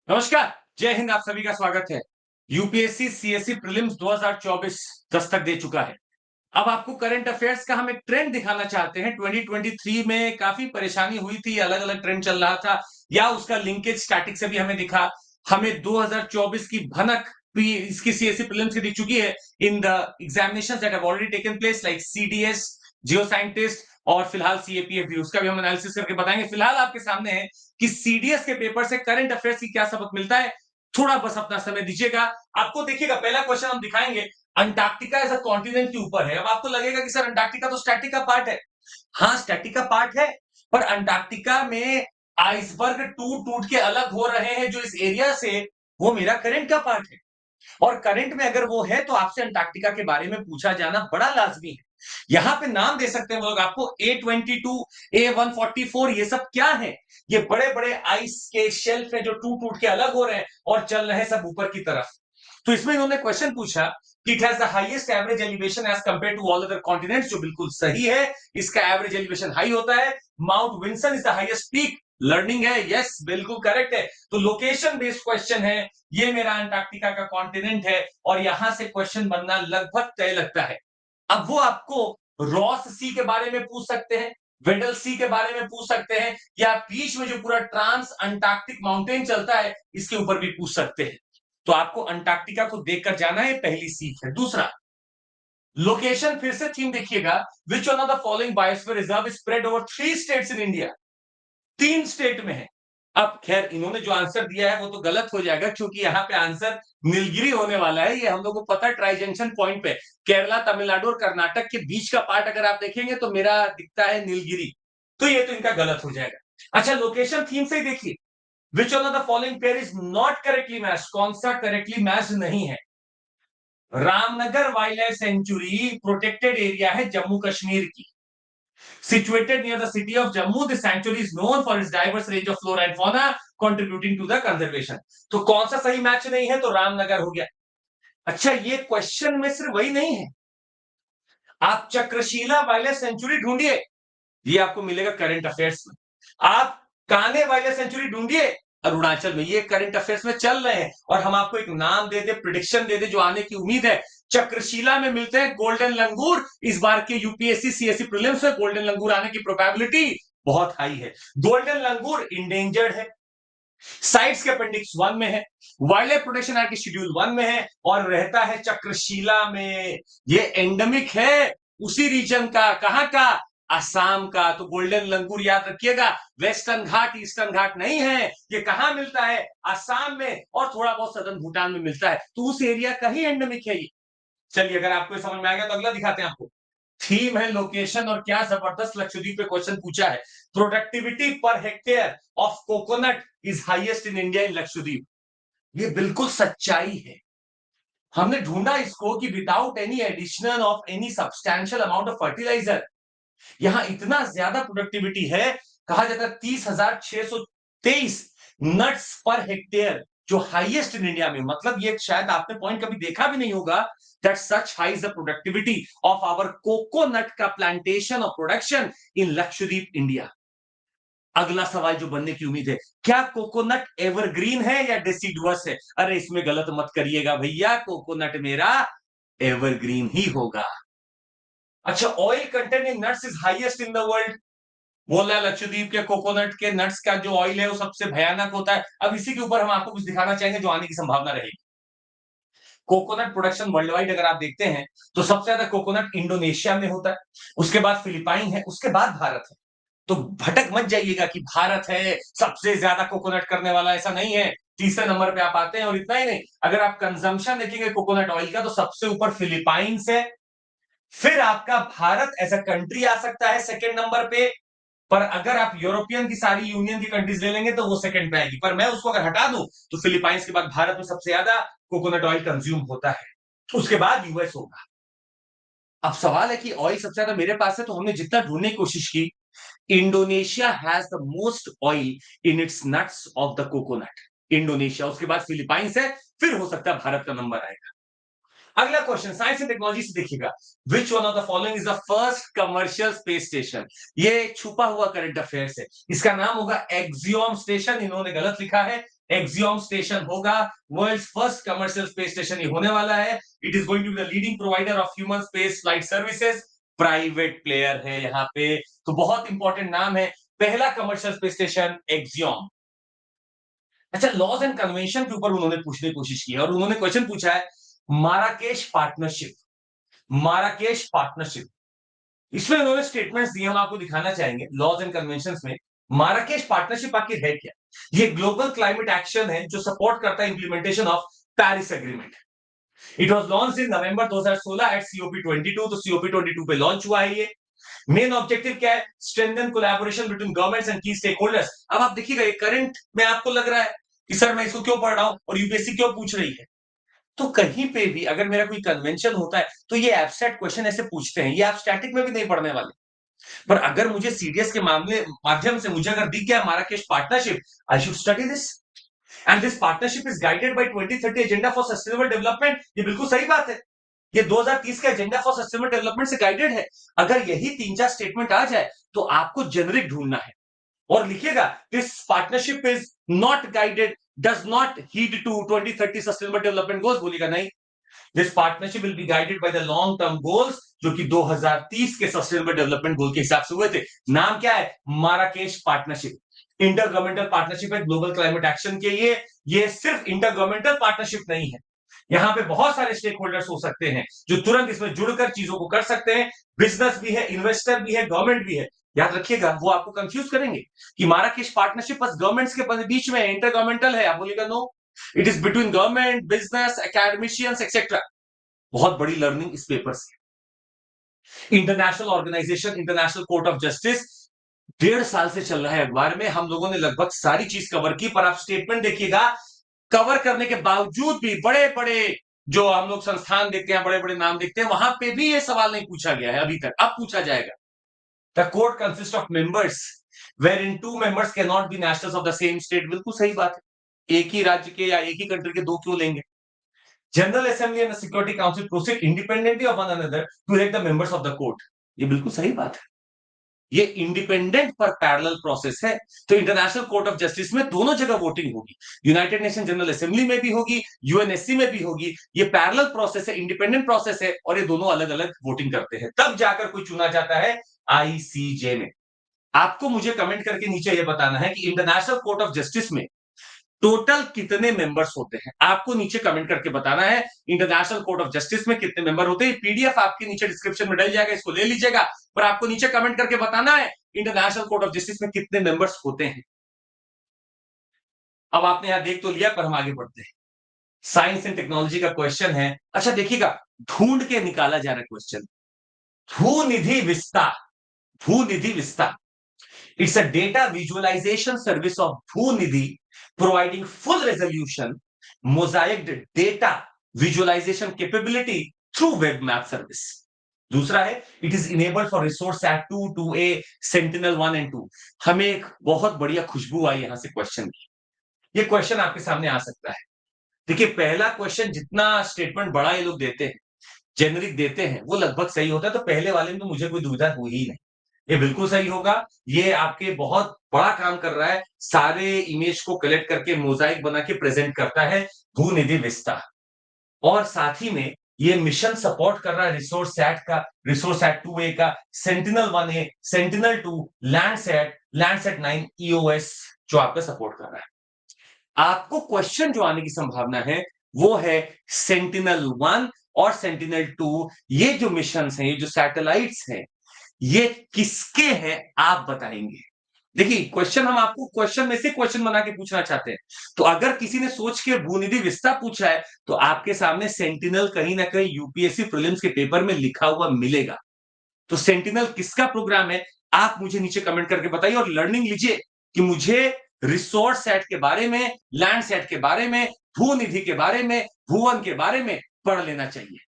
नमस्कार, जय हिंद। आप सभी का स्वागत है। यूपीएससी सीएससी प्रीलिम्स 2024 दस्तक दे चुका है। अब आपको करंट अफेयर्स का हम एक ट्रेंड दिखाना चाहते हैं। 2023 में काफी परेशानी हुई थी, अलग-अलग ट्रेंड चल रहा था या उसका लिंकेज स्टैटिक से भी हमें दिखा। हमें 2024 की भनक भी इसकी सीएससी प्रीलिम्स की दिख चुकी है in the examinations that have already taken place like CDS, Jio scientist और फिलहाल सीएपीएफ भी उसका भी हम एनालिसिस करके बताएंगे। फिलहाल आपके सामने है कि सीडीएस के पेपर से करंट अफेयर्स की क्या सबक मिलता है। थोड़ा बस अपना समय दीजिएगा। आपको देखिएगा पहला क्वेश्चन हम दिखाएंगे। अंटार्कटिका एज अ कॉन्टिनेंट के ऊपर है। अब आपको लगेगा कि सर अंटार्कटिका तो स्टैटिक का पार्ट है। हाँ, स्टैटिक का पार्ट है, पर अंटार्कटिका में आइसबर्ग टूट टूट के अलग हो रहे हैं जो इस एरिया से, वो मेरा करंट का पार्ट है। और करंट में अगर वो है तो आपसे अंटार्कटिका के बारे में पूछा जाना बड़ा लाजमी है। यहां पे नाम दे सकते हैं वो लोग आपको A22, A144, ये सब क्या है? ये बड़े बड़े आइस के शेल्फ है जो टूट टूट के अलग हो रहे हैं और चल रहे हैं सब ऊपर की तरफ। तो इसमें इन्होंने क्वेश्चन पूछा कि it has the highest average elevation as compare to all other continents, जो बिल्कुल सही है। इसका एवरेज एलिवेशन हाई होता है। Mount Vinson is the highest peak. Learning है, यस बिल्कुल करेक्ट है। तो लोकेशन बेस्ड क्वेश्चन है। ये मेरा अंटार्कटिका का कॉन्टिनेंट है और यहां से क्वेश्चन बनना लगभग तय लगता है। अब वो आपको रॉस सी के बारे में पूछ सकते हैं, वेडल सी के बारे में पूछ सकते हैं, या बीच में जो पूरा ट्रांस अंटार्कटिक माउंटेन चलता है इसके ऊपर भी पूछ सकते हैं। तो आपको अंटार्कटिका को देखकर जाना है, पहली सीख है। दूसरा, लोकेशन, फिर से थीम देखिएगा। Which one of the following biosphere reserve spread over 3 states in India? 3 state में है। अब खैर इन्होंने जो आंसर दिया है वो तो गलत हो जाएगा, क्योंकि यहाँ पे आंसर नीलगिरी होने वाला है। ये हम लोग को पता है, ट्राई जंक्शन पॉइंट पे केरला, तमिलनाडु और कर्नाटक के बीच का पार्ट अगर आप देखेंगे तो मेरा दिखता है नीलगिरी। तो ये तो इनका गलत हो जाएगा। अच्छा, लोकेशन थीम से ही देखिए। विच one of the following pair is not correctly match? कौन सा करेक्टली मैच नहीं है? Ramnagar wild life sanctuary protected area है जम्मू कश्मीर की। Situated near the city of Jammu, the sanctuary is known for its diverse range of flora and fauna, contributing to the conservation. तो कौन सा सही मैच नहीं है? तो रामनगर हो गया। अच्छा, ये क्वेश्चन में सिर्फ वही नहीं है, आप चक्रशीला वाइल्ड सेंचुरी ढूंढिए, ये आपको मिलेगा करंट अफेयर्स में। आप कान्हे वाइल्ड सेंचुरी ढूंढिए अरुणाचल में, ये करंट अफेयर्स में चल रहे हैं। और हम आपको एक नाम दे दे, प्रिडिक्शन दे दे जो आने की उम्मीद है। चक्रशीला में मिलते हैं गोल्डन लंगूर। इस बार के यूपीएससी सीएससी प्रीलिम्स में गोल्डन लंगूर आने की प्रोबेबिलिटी बहुत हाई है। गोल्डन लंगूर इंडेंजर्ड है, साइट्स के अपेंडिक्स 1 में है, वाइल्ड लाइफ प्रोटेक्शन एक्ट के शेड्यूल 1 में है और रहता है चक्रशीला में। ये एंडेमिक है उसी रीजन का। कहां का? असम का। तो गोल्डन लंगूर याद रखिएगा, वेस्टर्न घाट ईस्टर्न घाट नहीं है। ये कहां मिलता है? असम में, और थोड़ा बहुत सदर्न भूटान में मिलता है। तो उस एरिया का ही एंडेमिक है ये। चलिए, अगर आपको समझ में आ गया तो अगला दिखाते हैं आपको। थीम है लोकेशन, और क्या जबरदस्त लक्षद्वीप पे क्वेश्चन पूछा है। Productivity per hectare of coconut is highest in India in Lakshadweep. ये बिल्कुल सच्चाई है। हमने ढूंढा इसको कि without any addition of any substantial amount of fertiliser यहां इतना ज्यादा प्रोडक्टिविटी है। कहा जाता है 30,623 नट्स पर हेक्टेयर, जो हाईएस्ट इन इंडिया में। मतलब ये शायद आपने पॉइंट कभी देखा भी नहीं होगा, that such high is the productivity of our coconut का प्लांटेशन और प्रोडक्शन इन लक्षद्वीप इंडिया। अगला सवाल जो बनने की उम्मीद है, क्या कोकोनट एवरग्रीन है या डेसिडुअस है? अरे इसमें गलत मत करिएगा भैया, कोकोनट मेरा एवरग्रीन ही होगा। अच्छा, oil content in nuts is highest in the world. बोल रहा है लक्षद्वीप के कोकोनट के नट्स का जो ऑयल है वो सबसे भयानक होता है। अब इसी के ऊपर हम आपको कुछ दिखाना चाहेंगे जो आने की संभावना रहेगी। कोकोनट प्रोडक्शन वर्ल्ड वाइड अगर आप देखते हैं तो सबसे ज्यादा कोकोनट इंडोनेशिया में होता है, उसके बाद फिलीपाइन है, उसके बाद भारत है। तो भटक मत जाइएगा कि भारत है सबसे ज्यादा कोकोनट करने वाला, ऐसा नहीं है। तीसरे नंबर पे आप आते हैं। और इतना ही नहीं, अगर आप कंजम्पशन देखेंगे कोकोनट ऑयल का तो सबसे ऊपर फिलीपाइंस है, फिर आपका भारत एज अ कंट्री आ सकता है सेकंड नंबर पे। पर अगर आप यूरोपियन की सारी यूनियन की कंट्रीज ले लेंगे तो वो सेकंड पे आएगी। पर मैं उसको अगर हटा दूं तो फिलीपाइंस के बाद भारत में सबसे ज्यादा कोकोनट ऑयल कंज्यूम होता है, उसके बाद यूएस होगा। अब सवाल है कि ऑयल सबसे ज्यादा मेरे पास है, तो हमने जितना ढूंढने की कोशिश की, Indonesia has the most oil in its nuts of the coconut. Indonesia, उसके बाद फिलीपाइंस है, फिर हो सकता है भारत का नंबर आएगा। अगला क्वेश्चन साइंस एंड टेक्नोलॉजी से देखिएगा। Which one of the following is the first commercial space station? ये छुपा हुआ करंट अफेयर्स है। इसका नाम होगा एक्सियोम स्टेशन। इन्होंने गलत लिखा है, एक्सियोम स्टेशन होगा, world's first commercial space station ये होने वाला है। It is going to be the leading provider of human space flight services, private player है यहाँ पे, तो बहुत इंपॉर्टेंट नाम है। पहला कमर्शियल स्पेस स्टेशन एक्सियोम। अच्छा, लॉज एंड कन्वेंशन के ऊपर उन्होंने पूछने की कोशिश की है और उन्होंने क्वेश्चन पूछा है माराकेश पार्टनरशिप। माराकेश पार्टनरशिप, इसमें उन्होंने स्टेटमेंट्स दिए, हम आपको दिखाना चाहेंगे। लॉज एंड कन्वेंशंस में माराकेश पार्टनरशिप आखिर है क्या? ये ग्लोबल क्लाइमेट एक्शन है जो सपोर्ट करता है implementation of Paris agreement. It was launch in November 2016 at COP 22, तो सीओपी 22 पे लॉन्च हुआ है ये। मेन ऑब्जेक्टिव क्या है? Strengthen collaboration between governments and की स्टेक होल्डर्स। अब आप देखिएगा ये करंट में आपको लग रहा है कि सर मैं इसको क्यों पढ़ रहा हूं और यूपीएससी क्यों पूछ रही है, तो कहीं पे भी अगर मेरा कोई कन्वेंशन होता है तो ये एब्स्ट्रैक्ट क्वेश्चन ऐसे पूछते हैं, ये आप स्टैटिक में भी नहीं पढ़ने वाले। पर अगर मुझे सीडीएस के मामले माध्यम से मुझे अगर दिख गया Marrakesh partnership, I should study this and this partnership is guided by 2030 agenda for sustainable development. ये बिल्कुल सही बात है, ये 2030 का एजेंडा फॉर सस्टेनेबल डेवलपमेंट से गाइडेड है। अगर यही 3-4 स्टेटमेंट आ जाए तो आपको जेनरिक ढूंढना है और लिखिएगा this partnership is not guided, does not heed to 2030 sustainable development goals, बोलिएगा नहीं। This partnership will be guided by the long term goals जो कि 2030 के सस्टेनेबल डेवलपमेंट गोल के हिसाब से हुए थे। नाम क्या है? Marrakesh partnership. Inter governmental partnership है ग्लोबल क्लाइमेट एक्शन के लिए। ये सिर्फ इंटर गवर्नमेंटल पार्टनरशिप नहीं है, यहाँ पे बहुत सारे स्टेक होल्डर्स हो सकते हैं जो तुरंत इसमें जुड़कर चीजों को कर सकते हैं। बिजनेस भी है, इन्वेस्टर भी है, गवर्नमेंट भी है। याद रखिएगा, वो आपको कंफ्यूज करेंगे कि माराकेश पार्टनरशिप बस गवर्नमेंट्स के बीच में इंटर गवर्नमेंटल है, आप बोलेगा no, it is between government, business, academicians etcetera. बहुत बड़ी लर्निंग इस पेपर से। International organisation, international court of justice 1.5 साल से चल रहा है अखबार में, हम लोगों ने लगभग सारी चीज कवर की, पर आप स्टेटमेंट देखिएगा, कवर करने के बावजूद भी बड़े बड़े जो हम लोग संस्थान देखते हैं, बड़े बड़े नाम देखते हैं, वहां पे भी ये सवाल नहीं पूछा गया है अभी तक। अब पूछा जाएगा। The court consist of members where in 2 members can not be nationals of the same state. बिल्कुल सही बात है, एक ही राज्य के या एक ही कंट्री के दो क्यों लेंगे? General assembly and security council proceed independently of one another to elect the members of the court. ये बिल्कुल सही बात है, ये इंडिपेंडेंट पर पैरेलल प्रोसेस है। तो इंटरनेशनल कोर्ट ऑफ जस्टिस में दोनों जगह वोटिंग होगी, यूनाइटेड नेशन जनरल असेंबली में भी होगी, यूएनएससी में भी होगी। ये पैरेलल प्रोसेस है, इंडिपेंडेंट प्रोसेस है, और ये दोनों अलग अलग वोटिंग करते हैं, तब जाकर कोई चुना जाता है आईसीजे में। आपको मुझे कमेंट करके नीचे ये बताना है कि इंटरनेशनल कोर्ट ऑफ जस्टिस में टोटल कितने मेंबर्स होते हैं। आपको नीचे कमेंट करके बताना है इंटरनेशनल कोर्ट ऑफ जस्टिस में कितने मेंबर होते हैं। पीडीएफ आपके नीचे डिस्क्रिप्शन में डल जाएगा, इसको ले लीजिएगा। पर आपको नीचे कमेंट करके बताना है इंटरनेशनल कोर्ट ऑफ जस्टिस में कितने मेंबर्स होते हैं। अब आपने यहां देख तो लिया, पर हम आगे बढ़ते हैं। साइंस एंड टेक्नोलॉजी का क्वेश्चन है। अच्छा देखिएगा, ढूंढ के निकाला जा रहा है क्वेश्चन। भूनिधि विस्तार, भूनिधि विस्तार, it's a data visualization service of Bhoonidhi providing full resolution mosaiced data visualization capability through web map service. दूसरा है it is enabled for resource at 2 2A sentinel 1 and 2। हमें एक बहुत बढ़िया खुशबू आई यहां से क्वेश्चन की। ये क्वेश्चन आपके सामने आ सकता है। देखिए, पहला क्वेश्चन जितना स्टेटमेंट बड़ा ये लोग देते हैं, जेनरिक देते हैं, वो लगभग सही होता है, तो पहले वाले में तो मुझे कोई दुविधा हुई ही नहीं, ये बिल्कुल सही होगा। ये आपके बहुत बड़ा काम कर रहा है, सारे इमेज को कलेक्ट करके मोजाइक बना के प्रेजेंट करता है भूनिधि विस्ता। और साथ ही में ये मिशन सपोर्ट कर रहा है रिसोर्स सैट का, रिसोर्स सैट 2A का, sentinel 1A, sentinel 2, Landsat 9 EOS जो आपका सपोर्ट कर रहा है। आपको क्वेश्चन जो आने की संभावना है वो है सेंटिनल 1 और सेंटिनल 2, ये जो मिशन हैं, ये जो सैटेलाइट्स हैं, ये किसके हैं आप बताएंगे। देखिए, क्वेश्चन हम आपको क्वेश्चन में से क्वेश्चन बना के पूछना चाहते हैं। तो अगर किसी ने सोच के भूनिधि विस्ता पूछा है तो आपके सामने सेंटिनल कहीं ना कहीं यूपीएससी प्रीलिम्स के पेपर में लिखा हुआ मिलेगा। तो सेंटिनल किसका प्रोग्राम है, आप मुझे नीचे कमेंट करके बताइए और लर्निंग लीजिए कि मुझे रिसोर्स सेट के बारे में, लैंड सेट के बारे में, भूनिधि के बारे में, भुवन के बारे में पढ़ लेना चाहिए।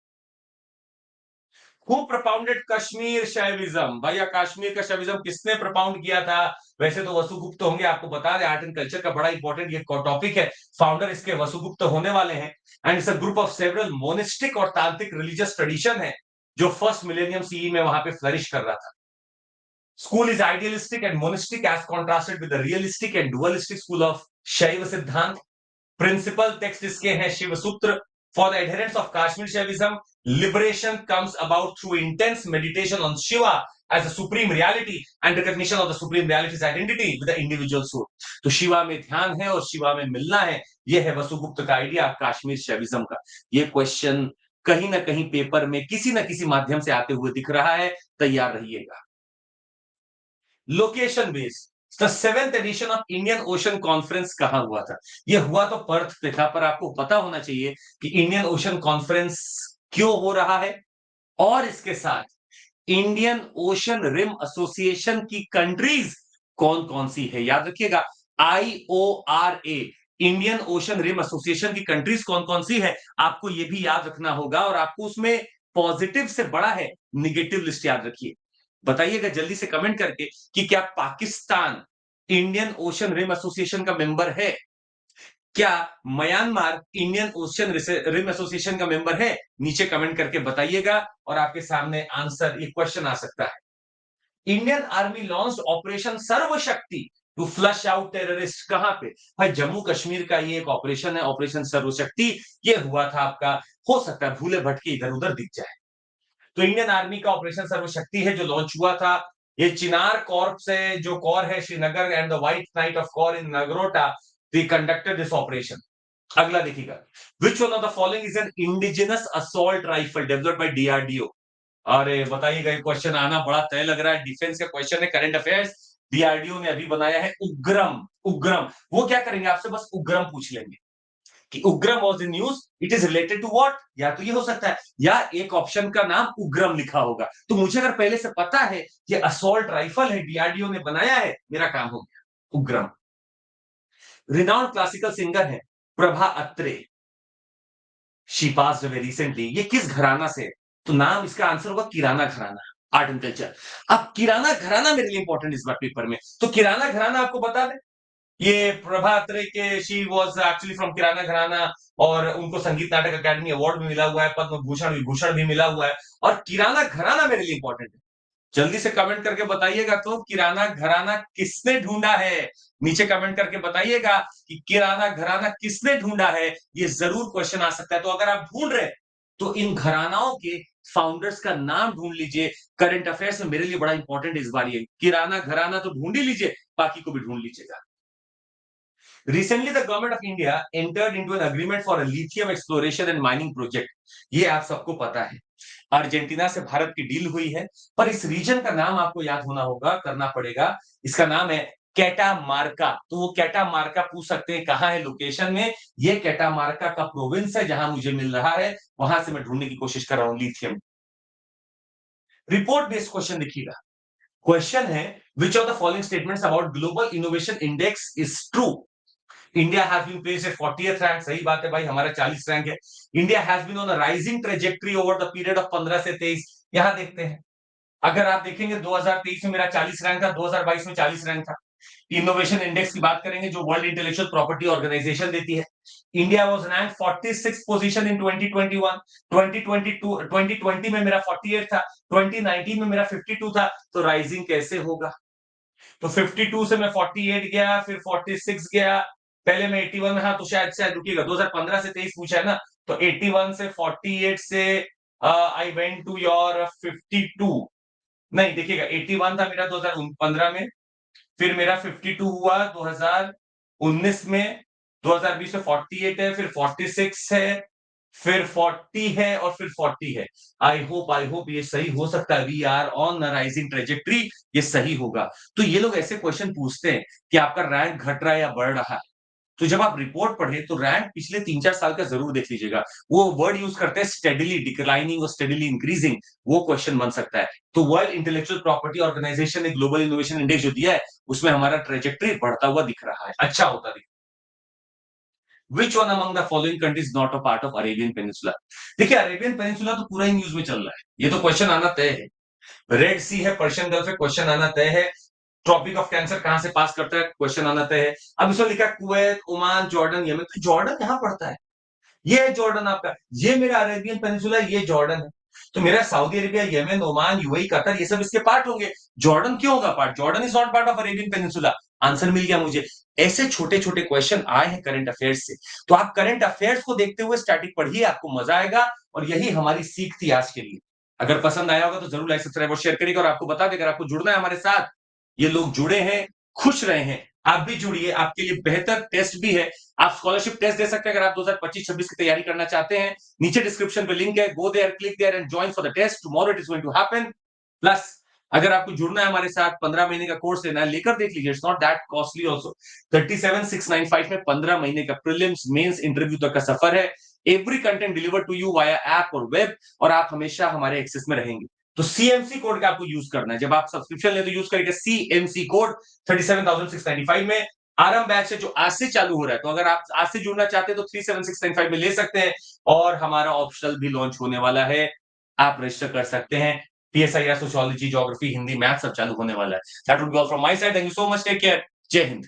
Who propounded Kashmir Shaivism? भैया, कश्मीर का शैविज्म किसने प्रपाउंड किया था? वैसे तो वसुगुप्त होंगे, आपको बता दें, आर्ट एंड कल्चर का बड़ा इंपॉर्टेंट ये टॉपिक है। फाउंडर इसके वसुगुप्त होने वाले हैं and it's a group of several monistic और तांत्रिक रिलीजियस ट्रेडिशन है जो फर्स्ट मिलेनियम सीई में वहां पे फ्लरिश कर रहा था। School is idealistic and monistic as contrasted with the realistic and dualistic school of शैव सिद्धांत, प्रिंसिपल टेक्स्ट इसके हैं Shiv Sutra. For the adherents of Kashmir Shaivism, liberation comes about through intense meditation on Shiva as a supreme reality and recognition of the supreme reality's identity with the individual soul। तो शिवा में ध्यान है और शिवा में मिलना है, यह है वसुगुप्त का आइडिया कश्मीर शैविज्म का। ये क्वेश्चन कहीं ना कहीं पेपर में किसी ना किसी माध्यम से आते हुए दिख रहा है, तैयार रहिएगा। Location based, the 7th edition of Indian ocean conference कहां हुआ था? यह हुआ तो पर्थ पे था, पर आपको पता होना चाहिए कि इंडियन ओशन कॉन्फ्रेंस क्यों हो रहा है, और इसके साथ इंडियन ओशन रिम एसोसिएशन की कंट्रीज कौन कौन सी है। याद रखिएगा, IORA, Indian ocean rim association की कंट्रीज कौन कौन सी है, आपको यह भी याद रखना होगा। और आपको उसमें पॉजिटिव से बड़ा है निगेटिव लिस्ट, याद रखिए। बताइएगा जल्दी से कमेंट करके कि क्या Pakistan Indian ocean rim association का मेंबर है? क्या Myanmar Indian ocean rim association का मेंबर है? नीचे कमेंट करके बताइएगा और आपके सामने आंसर, ये क्वेश्चन आ सकता है। Indian army launch operation Sarvashakti to flush out terrorist, कहां पे? भाई जम्मू कश्मीर का ये एक ऑपरेशन है, ऑपरेशन सर्वशक्ति। ये हुआ था आपका, हो सकता है भूले भटके इधर उधर दिख जाए। तो इंडियन आर्मी का ऑपरेशन सर्वशक्ति है जो लॉन्च हुआ था। ये चिनार कॉर्प से जो कॉर है Srinagar and the White Knight of corps in Nagrota, they conducted this operation. अगला देखिएगा, which one of the following is an indigenous assault rifle developed by DRDO। अरे बताइएगा, ये क्वेश्चन आना बड़ा तय लग रहा है, डिफेंस का क्वेश्चन है, करंट अफेयर्स। DRDO ने अभी बनाया है उग्रम। उग्रम वो क्या करेंगे, आपसे बस उग्रम पूछ लेंगे कि Ugram was in news, it is related to what. या तो ये हो सकता है, या एक ऑप्शन का नाम उग्रम लिखा होगा। तो मुझे अगर पहले से पता है ये असॉल्ट राइफल है, DRDO ने बनाया है, मेरा काम हो गया, उग्रम। रिनाउंड क्लासिकल सिंगर है Prabha Atre, she passed away recently. ये किस घराना से? तो नाम इसका आंसर होगा किराना घराना, आर्ट एंड कल्चर। अब किराना घराना मेरे लिए इंपॉर्टेंट इस बार पेपर में, तो किराना घराना आपको बता दें, ये प्रभा अत्रे के, शी वाज एक्चुअली फ्रॉम किराना घराना, और उनको संगीत नाटक अकादमी अवार्ड भी मिला हुआ है, पद्म भूषण विभूषण भी मिला हुआ है। और किराना घराना मेरे लिए इंपॉर्टेंट है। जल्दी से कमेंट करके बताइएगा तो किराना घराना किसने ढूंढा है? नीचे कमेंट करके बताइएगा कि किराना घराना किसने ढूंढा है, ये जरूर क्वेश्चन आ सकता है। तो अगर आप ढूंढ रहे तो इन घरानाओं के फाउंडर्स का नाम ढूंढ लीजिए। करंट अफेयर्स में मेरे लिए बड़ा इंपॉर्टेंट इस बार ये किराना घराना तो ढूंढ ही लीजिए, बाकी को भी ढूंढ लीजिएगा। Recently, the government of India entered into an agreement for a lithium exploration and mining project। ये आप सबको पता है, अर्जेंटीना से भारत की डील हुई है, पर इस रीजन का नाम आपको याद होना होगा, करना पड़ेगा। इसका नाम है कैटामार्का। तो वो कैटामार्का पूछ सकते हैं कहां है लोकेशन में, ये कैटामार्का का प्रोविंस है जहां मुझे मिल रहा है, वहां से मैं ढूंढने की कोशिश कर रहा हूं लिथियम। रिपोर्ट बेस्ड क्वेश्चन देखिएगा, क्वेश्चन है which of the following statements about global innovation index is true. India has been placed at 40th rank, सही बात है भाई, हमारा 40 रैंक है। India has been on a rising trajectory over the period of 15 से 23। यहां देखते हैं, अगर आप देखेंगे 2023 में मेरा 40 रैंक था, 2022 में 40 रैंक था। इनोवेशन इंडेक्स की बात करेंगे जो वर्ल्ड इंटेलेक्चुअल प्रॉपर्टी ऑर्गेनाइजेशन देती है, India was rank 46 position in 2021। 2022 2020 में मेरा 48 था, 2019 में मेरा 52 था। तो राइजिंग कैसे होगा? तो 52 से मैं 48 गया, फिर 46 गया, पहले मैं 81 में, हाँ तो शायद शायद रुकिएगा, 2015 से 23 पूछा है ना, तो 81 से 48 से आई वेंट टू योर 52। नहीं देखिएगा, 81 था मेरा 2015 में, फिर मेरा 52 हुआ 2019 में, 2020 में 48 है, फिर 46 है, फिर 40 है, और फिर 40 है। आई होप ये सही हो सकता है। We are on a rising trajectory, ये सही होगा। तो ये लोग ऐसे क्वेश्चन पूछते हैं कि आपका रैंक घट रहा है या बढ़ रहा है। तो जब आप रिपोर्ट पढ़े तो रैंक पिछले 3-4 साल का जरूर देख लीजिएगा। वो वर्ड यूज करते हैं स्टेडिली डिक्लाइनिंग और स्टेडिली इंक्रीजिंग, वो क्वेश्चन बन सकता है। तो वर्ल्ड इंटेलेक्चुअल प्रॉपर्टी ऑर्गेनाइजेशन ने ग्लोबल इनोवेशन इंडेक्स जो दिया है, उसमें हमारा ट्रेजेक्टरी बढ़ता हुआ दिख रहा है, अच्छा होता दिख। Which one among the following countries not a part of Arabian Peninsula? देखिए अरेबियन पेनिनसुला तो पूरा ही न्यूज में चल रहा है, ये तो क्वेश्चन आना तय है। रेड सी है, पर्शियन गल्फ है, क्वेश्चन आना तय है। ट्रॉपिक ऑफ कैंसर कहां से पास करता है, क्वेश्चन आना तय है। अब इसमें लिखा कुवैत, ओमान, जॉर्डन, यमन। तो जॉर्डन कहां पड़ता है? ये है जॉर्डन आपका, ये मेरा अरेबियन पेनिनसुला, ये जॉर्डन है। तो मेरा Saudi Arabia, Yemen, Oman, UAE, Qatar, ये सब इसके पार्ट होंगे। जॉर्डन क्यों होगा part? Jordan is not part of Arabian peninsula. Answer मिल गया मुझे। ऐसे छोटे-छोटे क्वेश्चन आए हैं करंट अफेयर्स से। तो आप करंट अफेयर्स को देखते हुए स्टैटिक पढ़िए, आपको मजा आएगा और यही हमारी सीख थी आज के लिए। अगर पसंद आया होगा तो ज़रूर लाइक, सब्सक्राइब और शेयर करिएगा और आपको बता दें अगर आपको जुड़ना है हमारे साथ, ये लोग जुड़े हैं, खुश रहे हैं, आप भी जुड़िए, आपके लिए बेहतर टेस्ट भी है। आप स्कॉलरशिप टेस्ट दे सकते हैं अगर आप 2025-26 की तैयारी करना चाहते हैं। नीचे डिस्क्रिप्शन पे लिंक है, go there, click there and join for the test. Tomorrow it is going to happen. Plus अगर आपको जुड़ना है हमारे साथ, 15 महीने का कोर्स लेना है, लेकर देख लीजिए, it's not that costly also. 37,695 में 15 महीने का प्रीलिम्स, मेंस, इंटरव्यू तक का सफर है। Every content delivered to you via app और वेब, और आप हमेशा हमारे एक्सेस में रहेंगे। तो सीएमसी कोड का आपको यूज करना है। जब आप सब्सक्रिप्शन लें तो यूज करिएगा सीएमसी कोड 37,695 में। आरंभ बैच है जो आज से चालू हो रहा है, तो अगर आप आज से जुड़ना चाहते हैं तो 37,695 में ले सकते हैं, और हमारा ऑप्शनल भी लॉन्च होने वाला है, आप रजिस्टर कर सकते हैं। PSIR, sociology, geography, Hindi, math सब चालू होने वाला है। That would be all from my side. Thank you so much, take care, जय हिंद।